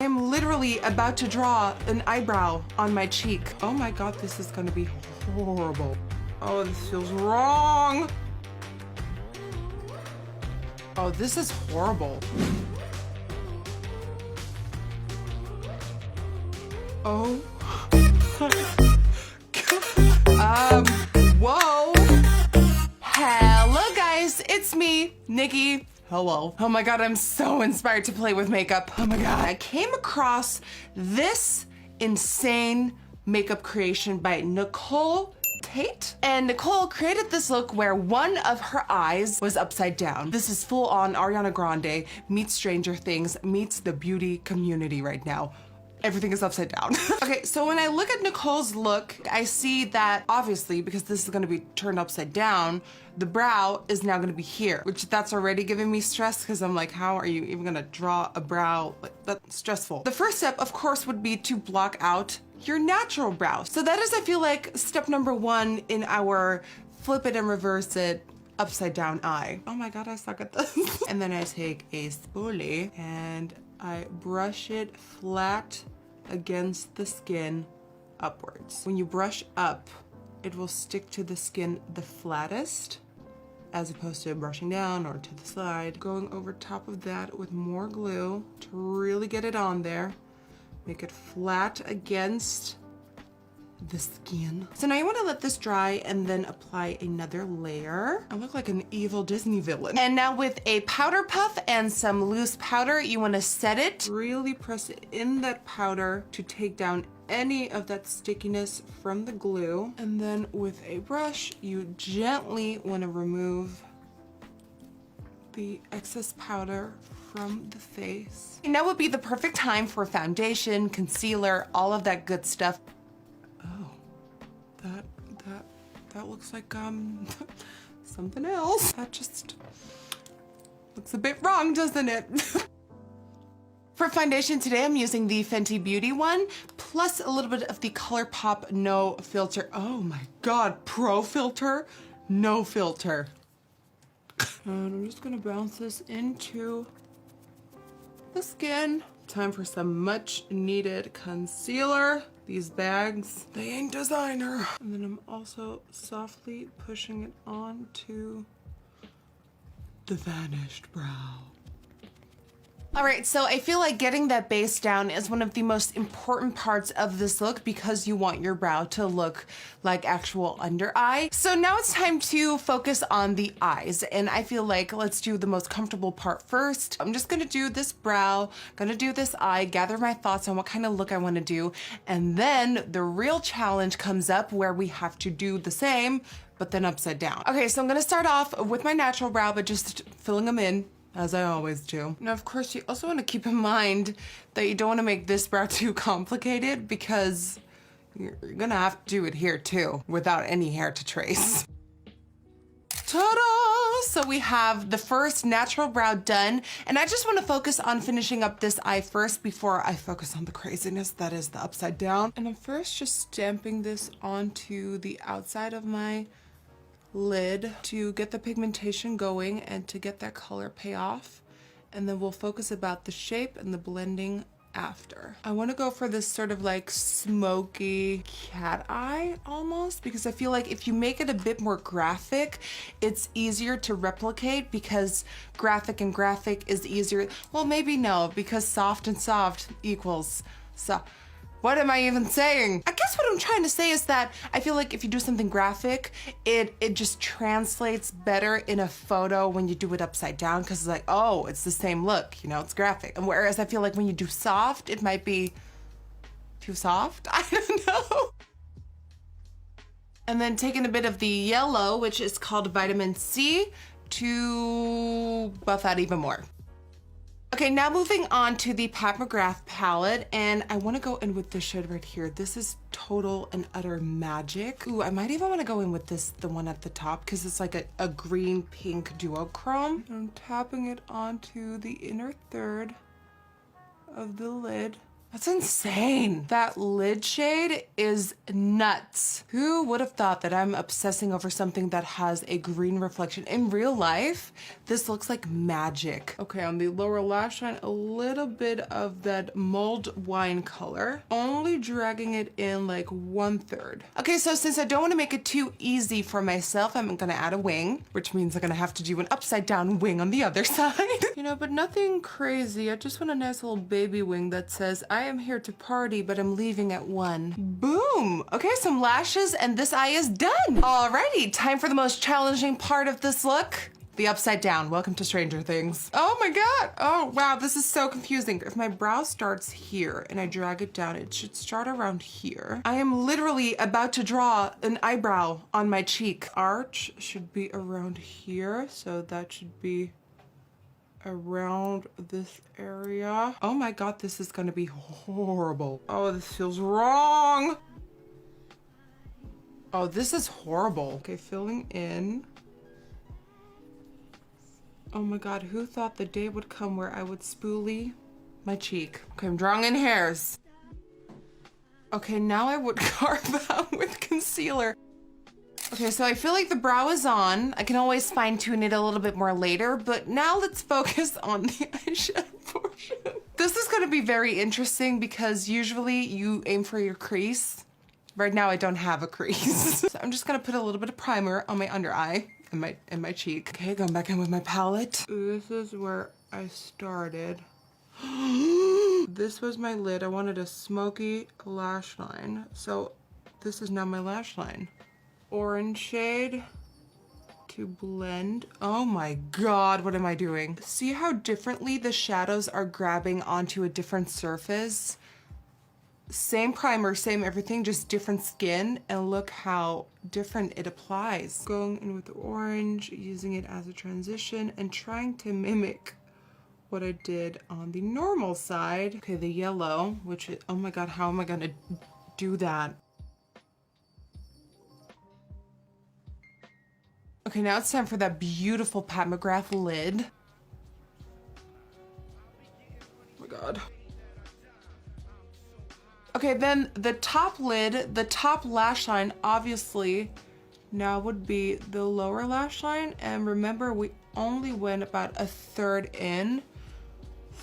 I'm literally about to draw an eyebrow on my cheek. Oh my God, this is gonna be horrible. Oh, this feels wrong. Oh, this is horrible. Oh. Whoa. Hello guys, it's me, Nikki. Hello. Oh my God, I'm so inspired to play with makeup. Oh my God. I came across this insane makeup creation by Nicole Tate. And Nicole created this look where one of her eyes was upside down. This is full on Ariana Grande meets Stranger Things meets the beauty community right now. Everything is upside down. Okay, so when I look at Nicole's look, I see that obviously, because this is gonna be turned upside down, the brow is now gonna be here, which that's already giving me stress because I'm like, how are you even gonna draw a brow? That's stressful. The first step, of course, would be to block out your natural brow. So that is, I feel like, step number one in our flip it and reverse it upside down eye. Oh my God, I suck at this. And then I take a spoolie and I brush it flat against the skin upwards. When you brush up, it will stick to the skin the flattest, as opposed to brushing down or to the side. Going over top of that with more glue to really get it on there. Make it flat against the skin. So now you want to let this dry and then apply another layer. I look like an evil Disney villain. And now with a powder puff and some loose powder, you want to set it. Really press it in that powder to take down any of that stickiness from the glue. And then with a brush, you gently want to remove the excess powder from the face. And now would be the perfect time for foundation, concealer, all of that good stuff. That looks like something else. That just looks a bit wrong, doesn't it? For foundation today, I'm using the Fenty Beauty one, plus a little bit of the ColourPop No Filter. Oh my God, Pro Filter, no filter. And I'm just gonna bounce this into the skin. Time for some much needed concealer. These bags, they ain't designer. And then I'm also softly pushing it onto the vanished brow. All right, so I feel like getting that base down is one of the most important parts of this look because you want your brow to look like actual under eye. So now it's time to focus on the eyes. And I feel like let's do the most comfortable part first. I'm just gonna do this brow, gonna do this eye, gather my thoughts on what kind of look I wanna do. And then the real challenge comes up where we have to do the same, but then upside down. Okay, so I'm gonna start off with my natural brow, but just filling them in, as I always do. Now, of course, you also want to keep in mind that you don't want to make this brow too complicated because you're gonna have to do it here too, without any hair to trace. Ta-da! So we have the first natural brow done, and I just want to focus on finishing up this eye first before I focus on the craziness that is the upside down. And I'm first just stamping this onto the outside of my lid to get the pigmentation going and to get that color pay off, and then we'll focus about the shape and the blending after. I want to go for this sort of like smoky cat eye almost, because I feel like if you make it a bit more graphic, it's easier to replicate because graphic and graphic is easier. Well, maybe no, because soft and soft equals soft. What am I even saying? I guess what I'm trying to say is that I feel like if you do something graphic, it just translates better in a photo when you do it upside down, because it's like, oh, it's the same look, you know, it's graphic. And whereas I feel like when you do soft, it might be too soft. I don't know. And then taking a bit of the yellow, which is called vitamin C, to buff out even more. Okay, now moving on to the Pat McGrath palette, and I want to go in with this shade right here. This is total and utter magic. Ooh, I might even want to go in with this, the one at the top, because it's like a green pink duochrome. I'm tapping it onto the inner third of the lid That's insane. That lid shade is nuts. Who would have thought that I'm obsessing over something that has a green reflection? In real life, this looks like magic. Okay, on the lower lash line, a little bit of that mulled wine color. Only dragging it in like 1/3. Okay, so since I don't want to make it too easy for myself, I'm gonna add a wing, which means I'm gonna have to do an upside down wing on the other side. You know, but nothing crazy. I just want a nice little baby wing that says, I am here to party, but I'm leaving at 1. Boom! Okay, some lashes and this eye is done. Alrighty, time for the most challenging part of this look. The upside down. Welcome to Stranger Things. Oh my God. Oh wow, this is so confusing. If my brow starts here and I drag it down, it should start around here. I am literally about to draw an eyebrow on my cheek. Arch should be around here, so that should be around this area. Oh my God, this is gonna be horrible. Oh, this feels wrong. Oh, this is horrible. Okay, filling in. Oh my God, who thought the day would come where I would spoolie my cheek? Okay, I'm drawing in hairs. Okay, now I would carve out with concealer. Okay, so I feel like the brow is on. I can always fine tune it a little bit more later, but now let's focus on the eyeshadow portion. This is gonna be very interesting because usually you aim for your crease. Right now I don't have a crease. So I'm just gonna put a little bit of primer on my under eye and my cheek. Okay, going back in with my palette. This is where I started. This was my lid. I wanted a smoky lash line. So this is now my lash line. Orange shade to blend. Oh my God, what am I doing? See how differently the shadows are grabbing onto a different surface? Same primer, same everything, just different skin, and look how different it applies. Going in with the orange, using it as a transition, and trying to mimic what I did on the normal side. Okay, the yellow, which is, oh my God, how am I gonna do that? Okay, now it's time for that beautiful Pat McGrath lid. Oh my God. Okay, then the top lid, the top lash line, obviously, now would be the lower lash line. And remember, we only went about 1/3 in.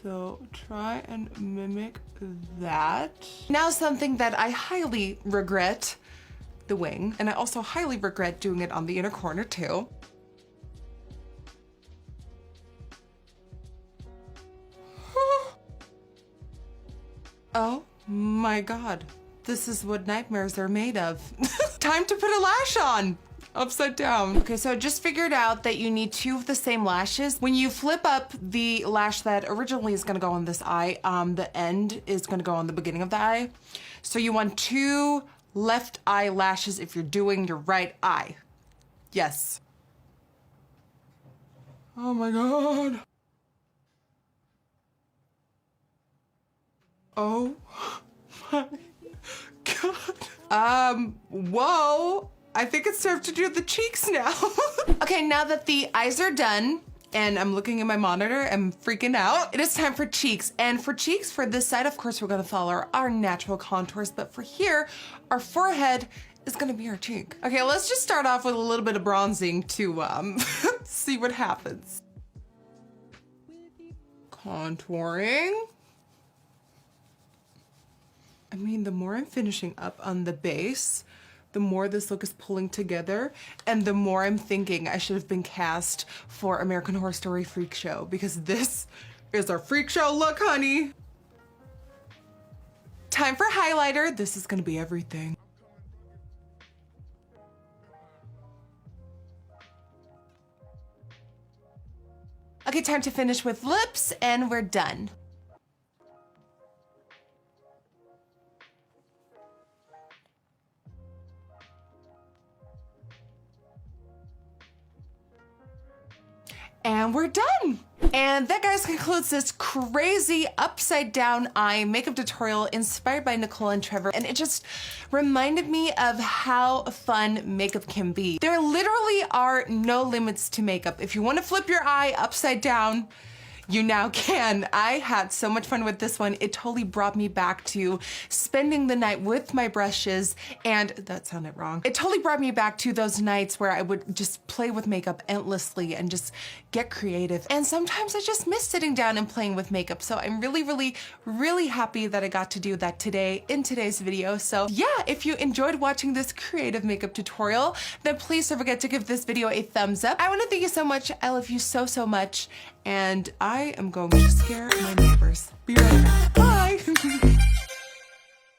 So try and mimic that. Now something that I highly regret, the wing. And I also highly regret doing it on the inner corner too. Oh my God, this is what nightmares are made of. Time to put a lash on. Upside down. Okay, so I just figured out that you need 2 of the same lashes. When you flip up the lash that originally is gonna go on this eye, the end is gonna go on the beginning of the eye. So you want 2 left eye lashes if you're doing your right eye. Yes. Oh my God. Oh my God. Whoa. I think it's time to do the cheeks now. Okay, now that the eyes are done and I'm looking at my monitor, I'm freaking out. It is time for cheeks. And for cheeks, for this side, of course, we're gonna follow our natural contours, but for here, our forehead is gonna be our cheek. Okay, let's just start off with a little bit of bronzing to see what happens. Contouring. I mean, the more I'm finishing up on the base, the more this look is pulling together, and the more I'm thinking I should have been cast for American Horror Story Freak Show, because this is our freak show look, honey. Time for highlighter. This is gonna be everything. Okay, time to finish with lips, and we're done. And we're done. And that, guys, concludes this crazy upside down eye makeup tutorial inspired by Nicole and Trevor. And it just reminded me of how fun makeup can be. There literally are no limits to makeup. If you want to flip your eye upside down, you now can. I had so much fun with this one. It totally brought me back to spending the night with my brushes, and that sounded wrong. It totally brought me back to those nights where I would just play with makeup endlessly and just get creative. And sometimes I just miss sitting down and playing with makeup. So I'm really happy that I got to do that today in today's video. So yeah, if you enjoyed watching this creative makeup tutorial, then please don't forget to give this video a thumbs up. I want to thank you so much. I love you so much. And I am going to scare my neighbors. Be right back. Bye.